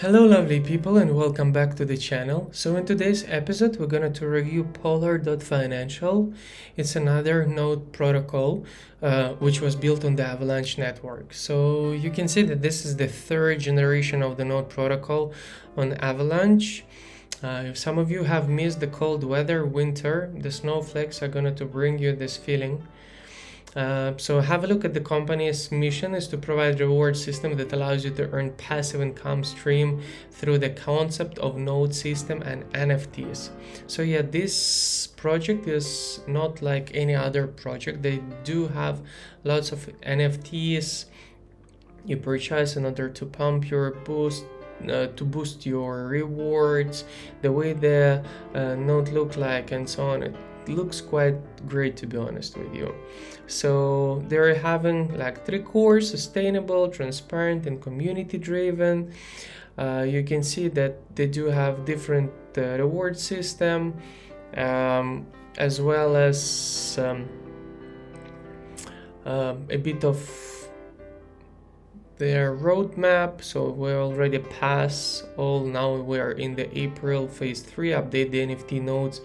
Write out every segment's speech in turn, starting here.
Hello lovely people and welcome back to the channel. So in today's episode we're going to review Polar.Financial. It's another node protocol which was built on the Avalanche network. So you can see that this is the third generation of the node protocol on Avalanche. If some of you have missed the cold weather, winter, the snowflakes are going to bring you this feeling. So have a look at the company's mission is to provide a reward system that allows you to earn passive income stream through the concept of node system and NFTs. So yeah, this project is not like any other project. They do have lots of NFTs you purchase in order to pump your boost to boost your rewards, the way the node look like and so on. It looks quite great, to be honest with you. So they're having like three cores: sustainable, transparent, and community driven. You can see that they do have different reward system, as well as a bit of their roadmap. So we're already past all. Now we are in the April phase 3 update the NFT nodes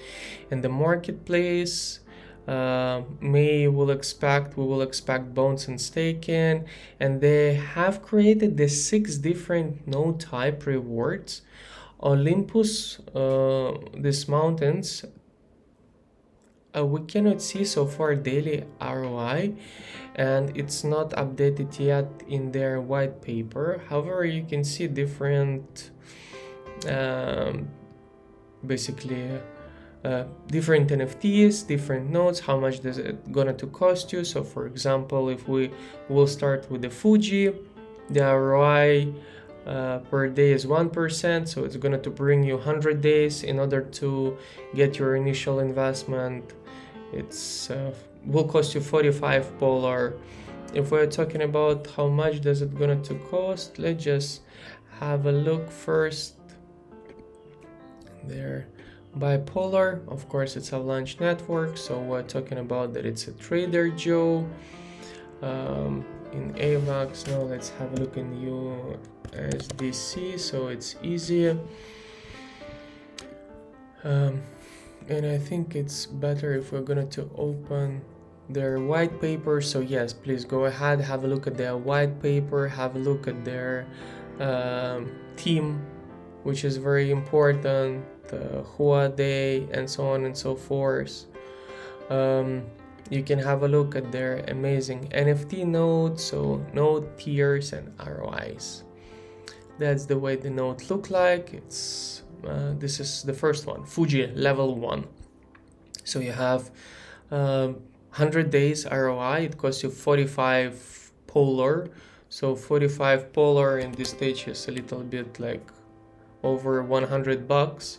and the marketplace. May we will expect bonds and staking, and they have created the 6 different node type rewards. Olympus, these mountains, we cannot see so far daily ROI, and it's not updated yet in their white paper. However, you can see different basically different NFTs, different nodes, how much does it gonna to cost you. So for example, if we will start with the Fuji, the ROI per day is 1%, so it's gonna to bring you 100 days in order to get your initial investment. It's will cost you 45 Polar. If we're talking about how much does it gonna to cost, let's just have a look first. There, bipolar, of course it's Avalanche network, so we're talking about that it's a Trader Joe. In AVAX, now let's have a look in USDC, so it's easier. And I think it's better if we're going to open their white paper. So yes, please go ahead, have a look at their white paper, have a look at their team, which is very important, who are they, and so on and so forth. You can have a look at their amazing NFT nodes, so node tiers and ROIs. That's the way the node look like. It's this is the first one, Fuji level 1. So you have 100 days ROI. It costs you 45 Polar. So 45 Polar in this stage is a little bit like over $100.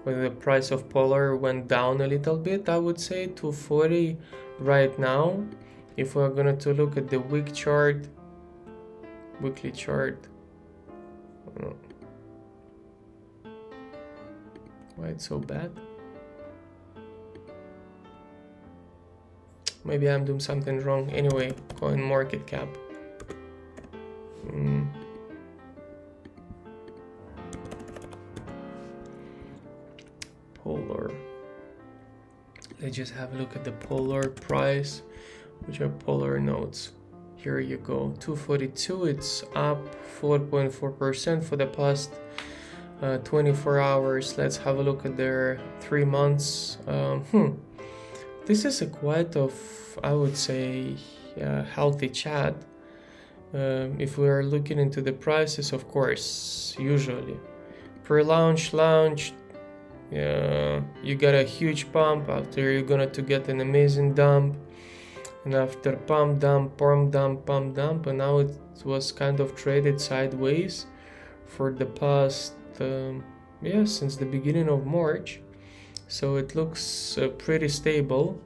When the price of Polar went down a little bit, I would say to 40 right now. If we're gonna to look at the weekly chart, why it's so bad? Maybe I'm doing something wrong. Anyway, coin market cap. Polar. Let's just have a look at the Polar price, which are Polar nodes. Here you go, 242. It's up 4.4% for the past 24 hours. Let's have a look at their 3 months. This is a quite of, I would say, healthy chat. If we are looking into the prices, of course, usually pre-launch, launch, you got a huge pump. After you're gonna to get an amazing dump, and after pump dump, and now it was kind of traded sideways for the past since the beginning of March. So it looks pretty stable.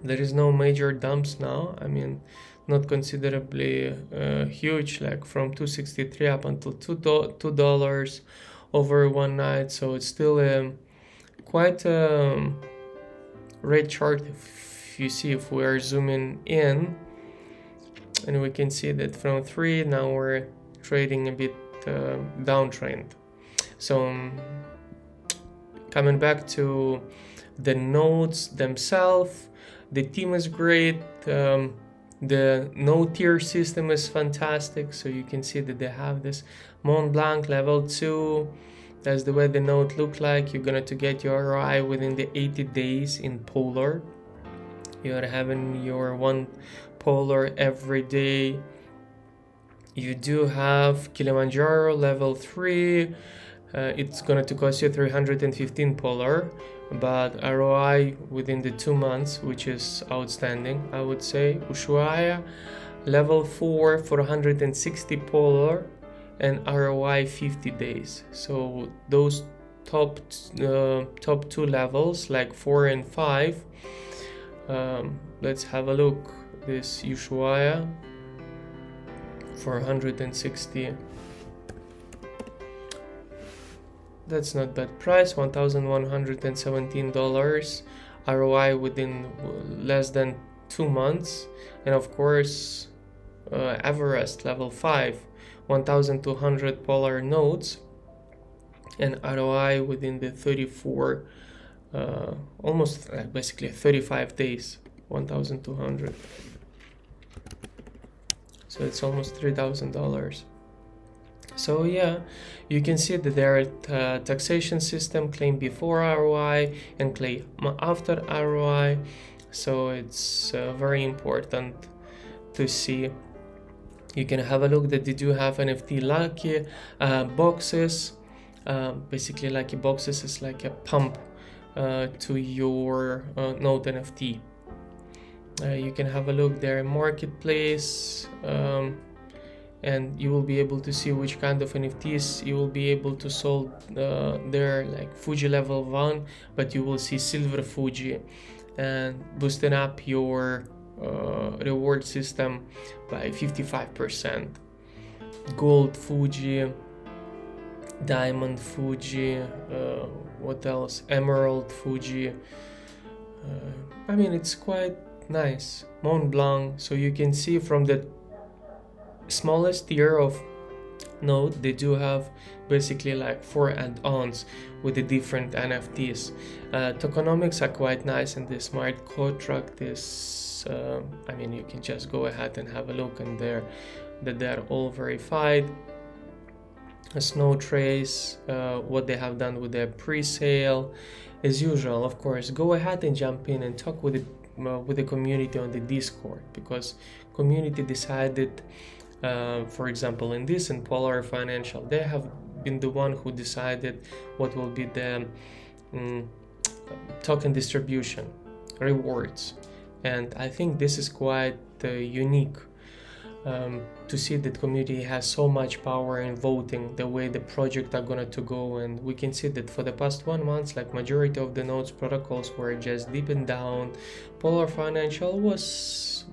There is no major dumps now. I mean, not considerably huge, like from 263 up until $2 over one night. So it's still quite a red chart. If you see, if we are zooming in, and we can see that from 3 now we're trading a bit downtrend. So coming back to the nodes themselves, the team is great. The node tier system is fantastic. So you can see that they have this Mont Blanc level 2. That's the way the node look like. You're going to get your ROI within the 80 days in Polar. You're having your one Polar every day. You do have Kilimanjaro level 3. It's going to cost you 315 Polar, but ROI within the 2 months, which is outstanding, I would say. Ushuaia level 4 for 160 Polar and ROI 50 days. So those top 2 levels, like 4 and 5. Let's have a look. This Ushuaia for 160. That's not bad price. $1,117 ROI within less than 2 months. And of course, Everest level 5, 1,200 Polar nodes and ROI within the 34, almost basically 35 days, 1,200. So it's almost $3,000. So yeah, you can see that there are taxation system, claim before ROI and claim after ROI. So it's very important to see. You can have a look that they do have NFT lucky boxes. Basically, lucky boxes is like a pump to your node NFT. You can have a look there in marketplace. And you will be able to see which kind of NFTs you will be able to sold there, like Fuji level 1, but you will see silver Fuji, and boosting up your reward system by 55%. Gold Fuji, diamond Fuji, what else? Emerald Fuji. I mean, it's quite nice. Mont Blanc. So you can see from the smallest tier of node, they do have basically like 4 add-ons with the different NFTs. Tokenomics are quite nice, and the smart contract is I mean, you can just go ahead and have a look in there that they're all verified. Snow trace, what they have done with their pre-sale. As usual, of course, go ahead and jump in and talk with the community on the Discord, because community decided, for example, in this and Polar Financial, they have been the one who decided what will be the token distribution rewards. And I think this is quite unique to see that community has so much power in voting the way the project are going to go. And we can see that for the past 1 month, like majority of the nodes protocols were just dipping down. Polar Financial was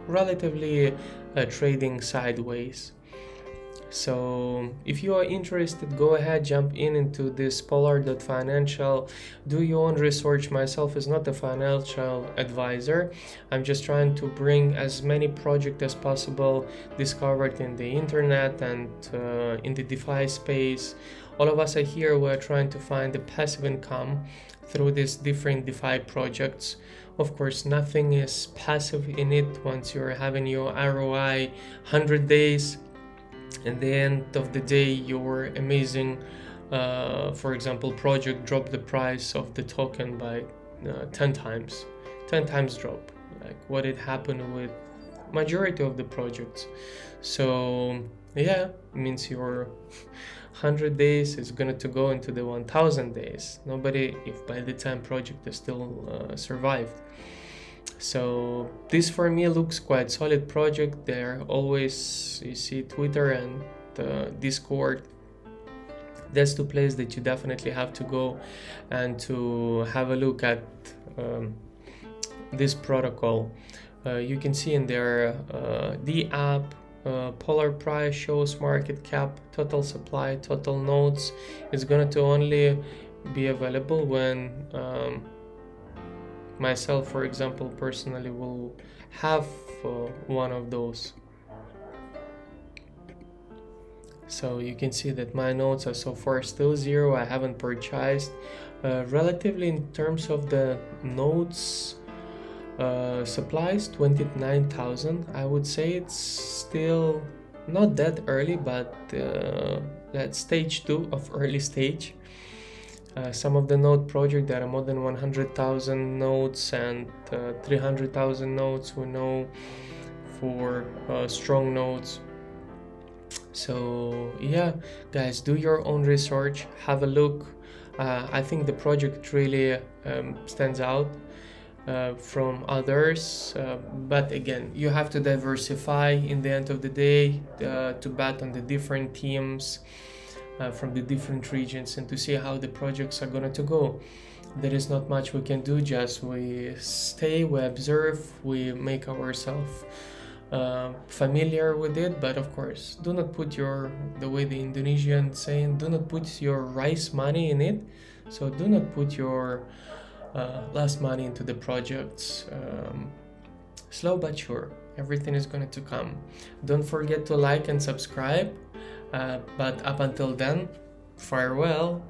relatively trading sideways. So if you are interested, go ahead, jump into this polar.financial, do your own research. Myself is not a financial advisor. I'm just trying to bring as many projects as possible discovered in the internet and in the DeFi space. All of us are here, we're trying to find the passive income through these different DeFi projects. Of course, nothing is passive in it. Once you're having your ROI 100 days, at the end of the day, your amazing, for example, project dropped the price of the token by 10 times drop, like what it happened with majority of the projects. So yeah, it means your 100 days is going to go into the 1000 days. Nobody, if by the time project is still survived. So this for me looks quite solid project. There always, you see Twitter and Discord. That's the place that you definitely have to go and to have a look at this protocol. You can see in there the app, Polar price shows market cap, total supply, total nodes. It's going to only be available when myself, for example, personally will have one of those. So you can see that my nodes are so far still zero. I haven't purchased. Relatively in terms of the nodes supplies, 29,000. I would say it's still not that early, but that's stage 2 of early stage. Some of the node projects that are more than 100,000 nodes and 300,000 nodes, we know, for strong nodes. So yeah, guys, do your own research, have a look. I think the project really stands out from others, but again, you have to diversify in the end of the day, to bet on the different teams from the different regions and to see how the projects are going to go. There is not much we can do, just we stay, we observe, we make ourselves familiar with it. But of course, do not put the way the Indonesian saying, do not put your rice money in it. So do not put your last money into the projects. Slow but sure, everything is going to come. Don't forget to like and subscribe. But up until then, farewell.